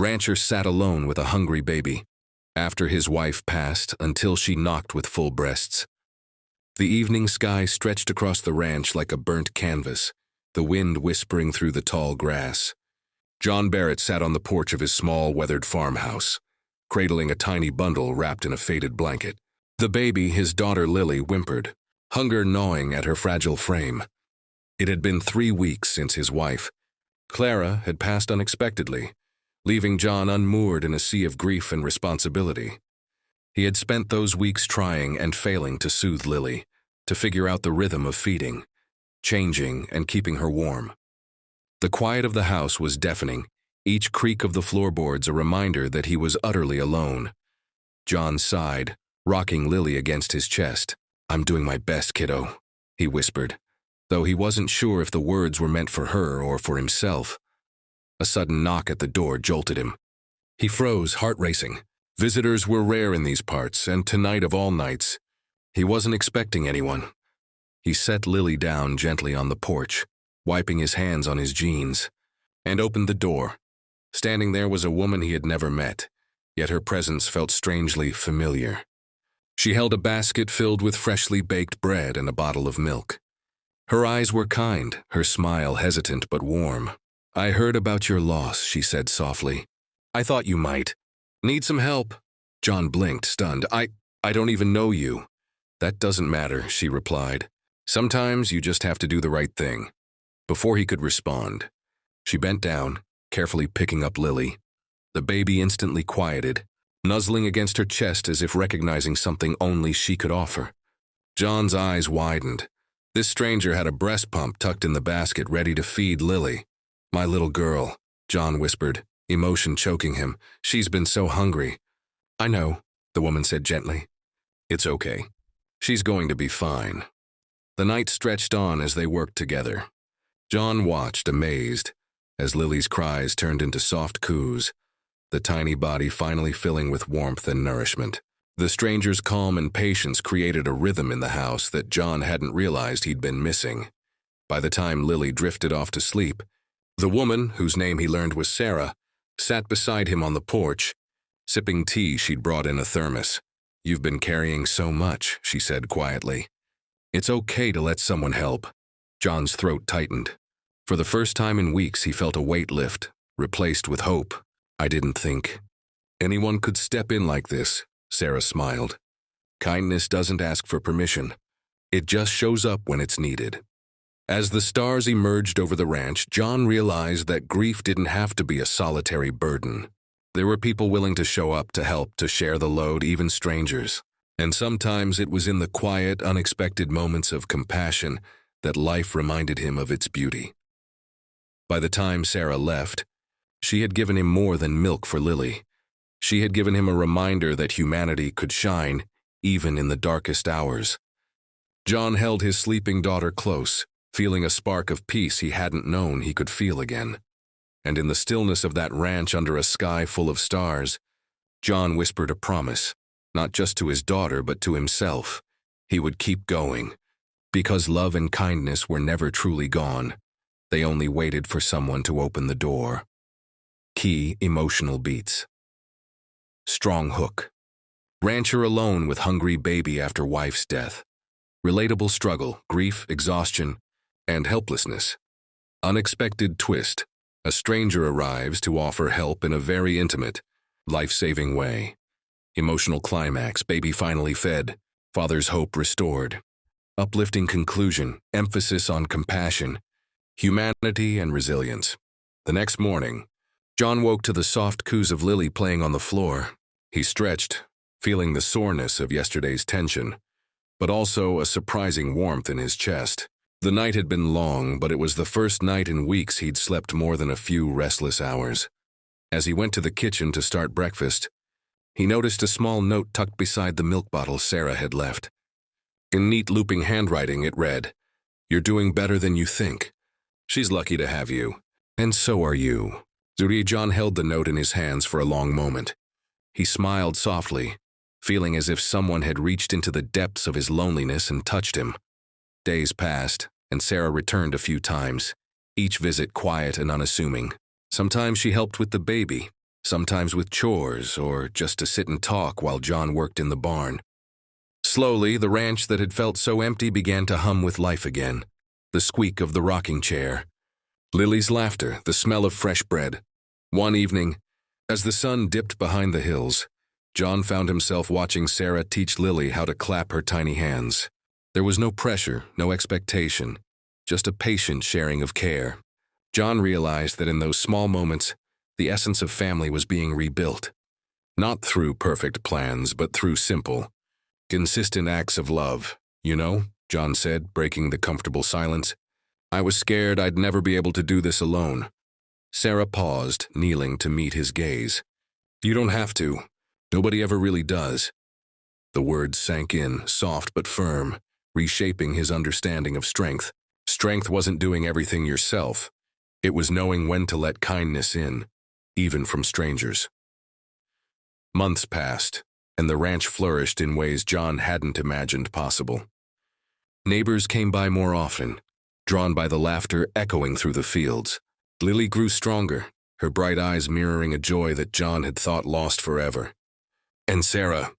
Rancher sat alone with a hungry baby, after his wife passed until she knocked with full breasts. The evening sky stretched across the ranch like a burnt canvas, the wind whispering through the tall grass. John Barrett sat on the porch of his small, weathered farmhouse, cradling a tiny bundle wrapped in a faded blanket. The baby, his daughter Lily, whimpered, hunger gnawing at her fragile frame. It had been 3 weeks since his wife, Clara, had passed unexpectedly, leaving John unmoored in a sea of grief and responsibility. He had spent those weeks trying and failing to soothe Lily, to figure out the rhythm of feeding, changing, and keeping her warm. The quiet of the house was deafening, each creak of the floorboards a reminder that he was utterly alone. John sighed, rocking Lily against his chest. "I'm doing my best, kiddo," he whispered, though he wasn't sure if the words were meant for her or for himself. A sudden knock at the door jolted him. He froze, heart racing. Visitors were rare in these parts, and tonight of all nights, he wasn't expecting anyone. He set Lily down gently on the porch, wiping his hands on his jeans, and opened the door. Standing there was a woman he had never met, yet her presence felt strangely familiar. She held a basket filled with freshly baked bread and a bottle of milk. Her eyes were kind, her smile hesitant but warm. "I heard about your loss," she said softly. "I thought you might. Need some help?" John blinked, stunned. I don't even know you." "That doesn't matter," she replied. "Sometimes you just have to do the right thing." Before he could respond, she bent down, carefully picking up Lily. The baby instantly quieted, nuzzling against her chest as if recognizing something only she could offer. John's eyes widened. This stranger had a breast pump tucked in the basket, ready to feed Lily. "My little girl," John whispered, emotion choking him. "She's been so hungry." "I know," the woman said gently. "It's okay. She's going to be fine." The night stretched on as they worked together. John watched, amazed, as Lily's cries turned into soft coos, the tiny body finally filling with warmth and nourishment. The stranger's calm and patience created a rhythm in the house that John hadn't realized he'd been missing. By the time Lily drifted off to sleep, the woman, whose name he learned was Sarah, sat beside him on the porch, sipping tea she'd brought in a thermos. "You've been carrying so much," she said quietly. "It's okay to let someone help." John's throat tightened. For the first time in weeks, he felt a weight lift, replaced with hope. "I didn't think anyone could step in like this," Sarah smiled. "Kindness doesn't ask for permission. It just shows up when it's needed." As the stars emerged over the ranch, John realized that grief didn't have to be a solitary burden. There were people willing to show up, to help, to share the load, even strangers. And sometimes it was in the quiet, unexpected moments of compassion that life reminded him of its beauty. By the time Sarah left, she had given him more than milk for Lily. She had given him a reminder that humanity could shine, even in the darkest hours. John held his sleeping daughter close, feeling a spark of peace he hadn't known he could feel again. And in the stillness of that ranch under a sky full of stars, John whispered a promise, not just to his daughter but to himself. He would keep going, because love and kindness were never truly gone. They only waited for someone to open the door. Key emotional beats. Strong hook. Rancher alone with hungry baby after wife's death. Relatable struggle, grief, exhaustion, and helplessness. Unexpected twist. A stranger arrives to offer help in a very intimate, life-saving way. Emotional climax, baby finally fed, father's hope restored. Uplifting conclusion, emphasis on compassion, humanity, and resilience. The next morning, John woke to the soft coos of Lily playing on the floor. He stretched, feeling the soreness of yesterday's tension, but also a surprising warmth in his chest. The night had been long, but it was the first night in weeks he'd slept more than a few restless hours. As he went to the kitchen to start breakfast, he noticed a small note tucked beside the milk bottle Sarah had left. In neat looping handwriting, it read, "You're doing better than you think. She's lucky to have you, and so are you." John held the note in his hands for a long moment. He smiled softly, feeling as if someone had reached into the depths of his loneliness and touched him. Days passed, and Sarah returned a few times, each visit quiet and unassuming. Sometimes she helped with the baby, sometimes with chores or just to sit and talk while John worked in the barn. Slowly, the ranch that had felt so empty began to hum with life again. The squeak of the rocking chair, Lily's laughter, the smell of fresh bread. One evening, as the sun dipped behind the hills, John found himself watching Sarah teach Lily how to clap her tiny hands. There was no pressure, no expectation, just a patient sharing of care. John realized that in those small moments, the essence of family was being rebuilt. Not through perfect plans, but through simple, consistent acts of love. You know, John said, breaking the comfortable silence, I was scared I'd never be able to do this alone. Sarah paused, kneeling to meet his gaze. You don't have to. Nobody ever really does. The words sank in, soft but firm, reshaping his understanding of strength. Strength wasn't doing everything yourself. It was knowing when to let kindness in, even from strangers. Months passed, and the ranch flourished in ways John hadn't imagined possible. Neighbors came by more often, drawn by the laughter echoing through the fields. Lily grew stronger, her bright eyes mirroring a joy that John had thought lost forever. And Sarah,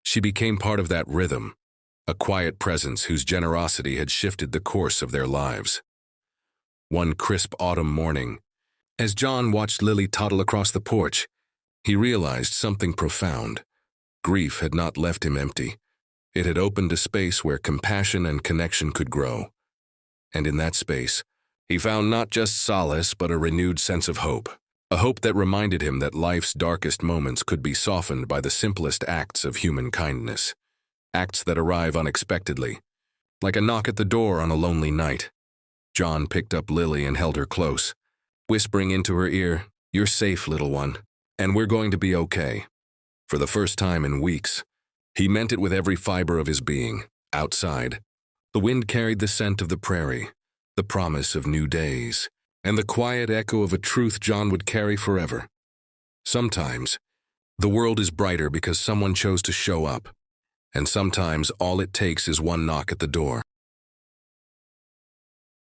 she became part of that rhythm, a quiet presence whose generosity had shifted the course of their lives. One crisp autumn morning, as John watched Lily toddle across the porch, he realized something profound. Grief had not left him empty. It had opened a space where compassion and connection could grow. And in that space, he found not just solace but a renewed sense of hope. A hope that reminded him that life's darkest moments could be softened by the simplest acts of human kindness. Acts that arrive unexpectedly, like a knock at the door on a lonely night. John picked up Lily and held her close, whispering into her ear, You're safe, little one, and we're going to be okay. For the first time in weeks, he meant it with every fiber of his being. Outside, the wind carried the scent of the prairie, the promise of new days, and the quiet echo of a truth John would carry forever. Sometimes, the world is brighter because someone chose to show up, and sometimes all it takes is one knock at the door.